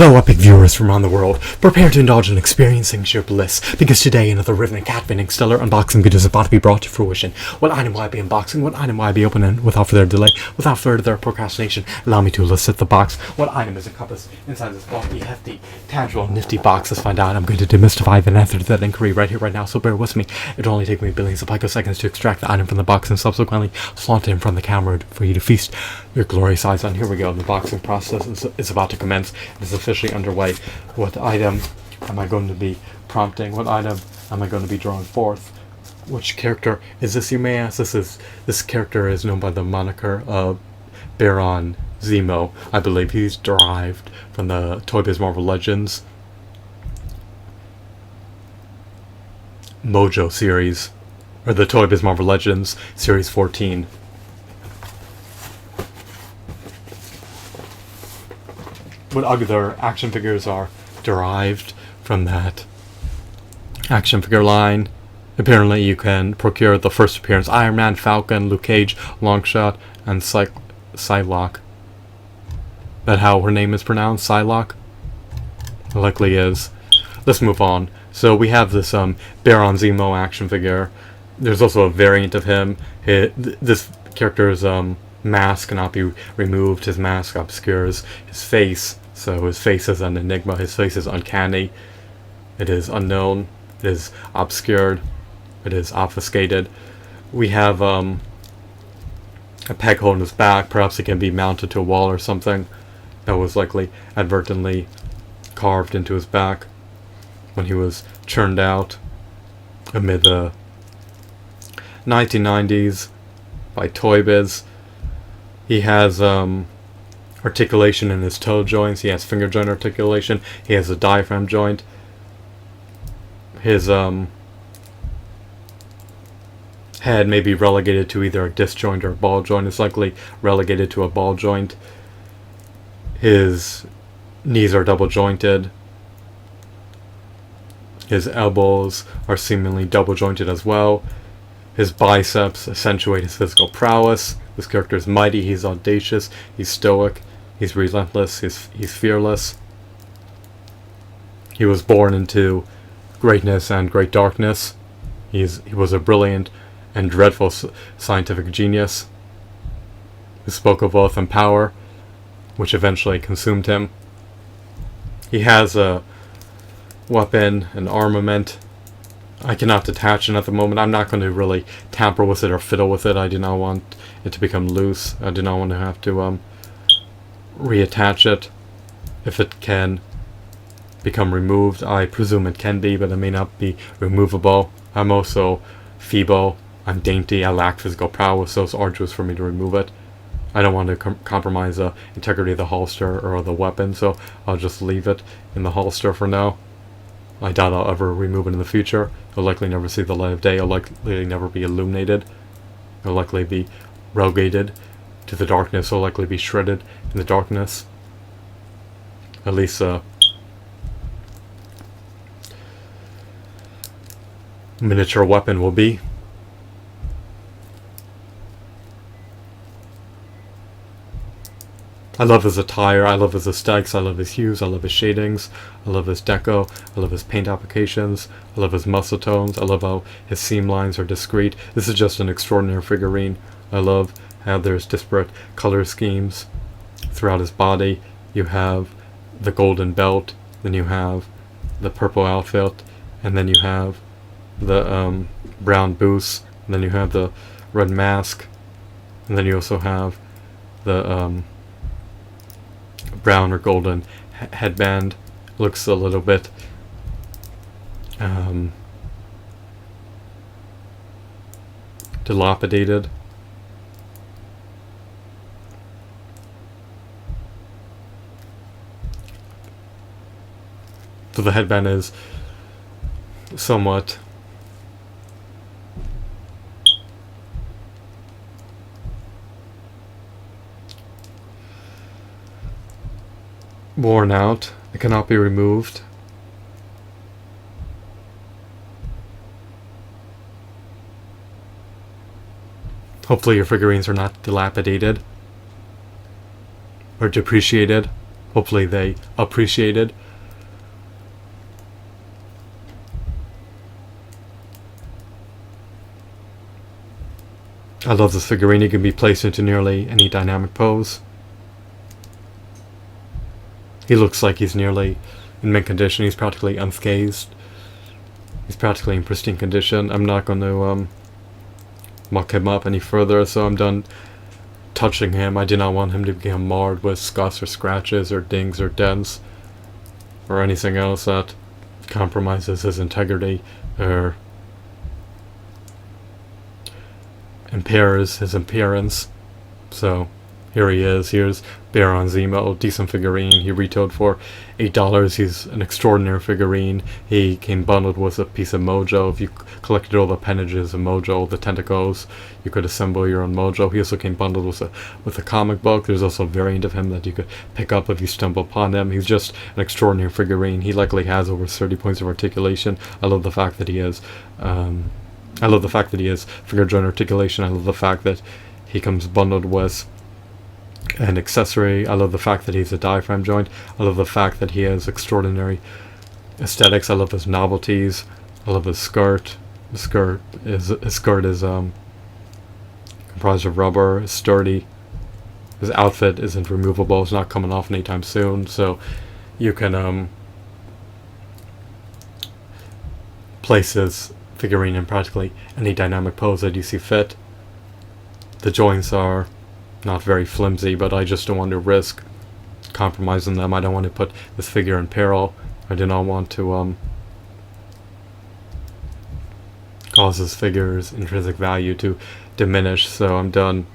Hello, epic viewers from around the world. Prepare to indulge in experiencing sheer bliss, because today another rhythmic, cat-bending, stellar unboxing video is about to be brought to fruition. What item will I be unboxing? What item will I be opening? Without further delay, without further procrastination, allow me to elicit the box. What item is encompassed inside this bulky, hefty, tangible, nifty box? Let's find out. I'm going to demystify the answer to that inquiry right here, right now, so bear with me. It'll only take me billions of picoseconds to extract the item from the box and subsequently flaunt it in front of the camera for you to feast your glorious eyes on. Here we go. The boxing process is about to commence. It is officially underway. What item am I going to be prompting? What item am I going to be drawing forth? Which character is this, you may ask? This character is known by the moniker of Baron Zemo. I believe he's derived from the Toy Biz Marvel Legends Mojo series, or the Toy Biz Marvel Legends series 14. What other action figures are derived from that action figure line? Apparently you can procure the first appearance Iron Man, Falcon, Luke Cage, Longshot, and Psylocke. That how her name is pronounced? Psylocke? It likely is. Let's move on. So we have this Baron Zemo action figure. There's also a variant of him. This character's mask cannot be removed. His mask obscures his face, so his face is an enigma. His face is uncanny. It is unknown. It is obscured. It is obfuscated. We have a peg hole in his back. Perhaps it can be mounted to a wall or something. That was likely advertently carved into his back when he was churned out amid the 1990s by Toy Biz. He has articulation in his toe joints. He has finger joint articulation. He has a diaphragm joint. His head may be relegated to either a disc joint or a ball joint. It's likely relegated to a ball joint. His knees are double jointed. His elbows are seemingly double jointed as well. His biceps accentuate his physical prowess. This character is mighty, he's audacious, he's stoic, he's relentless, he's fearless. He was born into greatness and great darkness. He was a brilliant and dreadful scientific genius who spoke of wealth and power, which eventually consumed him. He has a weapon, an armament. I cannot detach it at the moment. I'm not going to really tamper with it or fiddle with it. I do not want it to become loose. I do not want to have to reattach it. If it can become removed, I presume it can be, but it may not be removable. I'm also feeble. I'm dainty. I lack physical prowess, so it's arduous for me to remove it. I don't want to compromise the integrity of the holster or the weapon, so I'll just leave it in the holster for now. I doubt I'll ever remove it in the future. It'll likely never see the light of day. It'll likely never be illuminated. It'll likely be relegated to the darkness. It'll likely be shredded in the darkness. At least miniature weapon will be. I love his attire, I love his aesthetics, I love his hues, I love his shadings, I love his deco, I love his paint applications, I love his muscle tones, I love how his seam lines are discreet. This is just an extraordinary figurine. I love how there's disparate color schemes throughout his body. You have the golden belt, then you have the purple outfit, and then you have the brown boots, and then you have the red mask, and then you also have the brown or golden headband. Looks a little bit dilapidated. So the headband is somewhat worn out. It cannot be removed. Hopefully your figurines are not dilapidated or depreciated. hopefully they appreciated. I love this figurine. He can be placed into nearly any dynamic pose. He looks like he's nearly in mint condition. He's practically unscathed. He's practically in pristine condition. I'm not going to muck him up any further, so I'm done touching him. I do not want him to become marred with scuffs or scratches or dings or dents or anything else that compromises his integrity or impairs his appearance. So here he is. Here's Baron Zemo, decent figurine. He retailed for $8. He's an extraordinary figurine. He came bundled with a piece of Mojo. If you collected all the appendages of Mojo, all the tentacles, you could assemble your own Mojo. He also came bundled with a comic book. There's also a variant of him that you could pick up if you stumble upon him. He's just an extraordinary figurine. He likely has over 30 points of articulation. I love the fact that he has finger joint articulation. I love the fact that he comes bundled with an accessory. I love the fact that he's a diaphragm joint. I love the fact that he has extraordinary aesthetics. I love his novelties. I love his skirt. His skirt is comprised of rubber. It's sturdy. His outfit isn't removable. It's not coming off anytime soon. So you can place his figurine in practically any dynamic pose that you see fit. The joints are not very flimsy, but I just don't want to risk compromising them. I don't want to put this figure in peril. I do not want to cause this figure's intrinsic value to diminish, so I'm done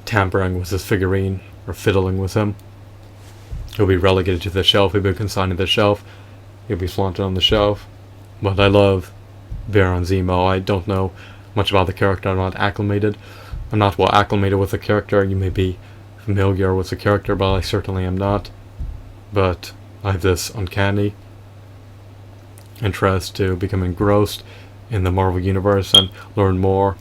tampering with this figurine or fiddling with him. He'll be relegated to the shelf. He'll be consigned to the shelf. He'll be flaunted on the shelf. But I love Baron Zemo. I don't know much about the character. I'm not well acclimated with the character. You may be familiar with the character, but I certainly am not. But I have this uncanny interest to become engrossed in the Marvel Universe and learn more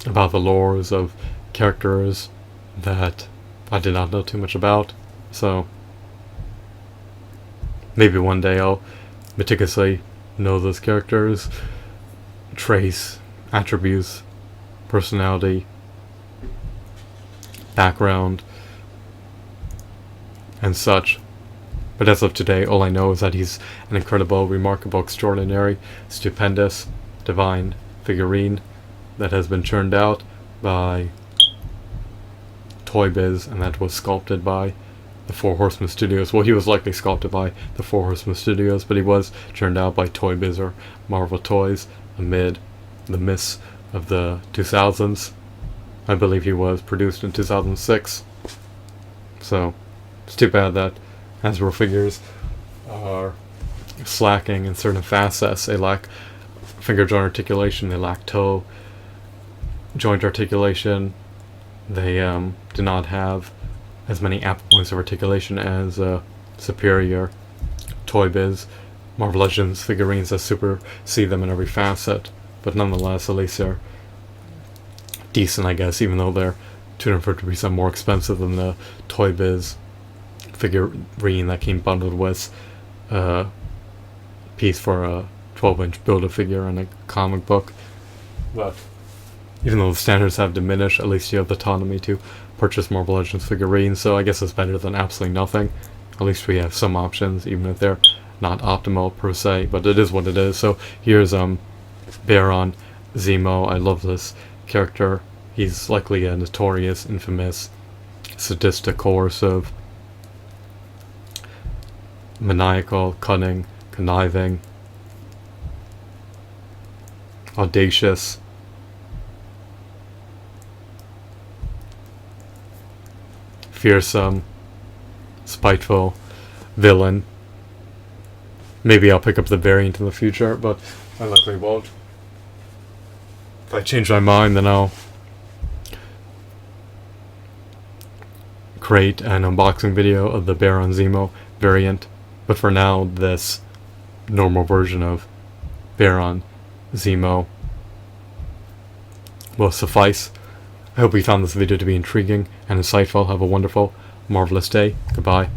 about the lores of characters that I did not know too much about. So maybe one day I'll meticulously know those characters, trace attributes, personality, background, and such. But as of today, all I know is that he's an incredible, remarkable, extraordinary, stupendous, divine figurine that has been churned out by Toy Biz, and that was sculpted by the Four Horsemen Studios. Well, he was likely sculpted by the Four Horsemen Studios, but he was churned out by Toy Biz or Marvel Toys amid the mists of the 2000s. I believe he was produced in 2006. So it's too bad that Hasbro figures are slacking in certain facets. They lack finger joint articulation, they lack toe joint articulation, they do not have as many ample points of articulation as superior Toy Biz Marvel Legends figurines that supersede them in every facet. But nonetheless, at least they're decent, I guess, even though they're 250% more expensive than the Toy Biz figurine that came bundled with a piece for a 12-inch Build-A-Figure and a comic book. But even though the standards have diminished, at least you have the autonomy to purchase Marvel Legends figurines, so I guess it's better than absolutely nothing. At least we have some options, even if they're not optimal per se, but it is what it is. So here's Baron Zemo. I love this character. He's likely a notorious, infamous, sadistic, coercive, maniacal, cunning, conniving, audacious, fearsome, spiteful villain. Maybe I'll pick up the variant in the future, but I likely won't. If I change my mind, then I'll create an unboxing video of the Baron Zemo variant. But for now, this normal version of Baron Zemo will suffice. I hope you found this video to be intriguing and insightful. Have a wonderful, marvelous day. Goodbye.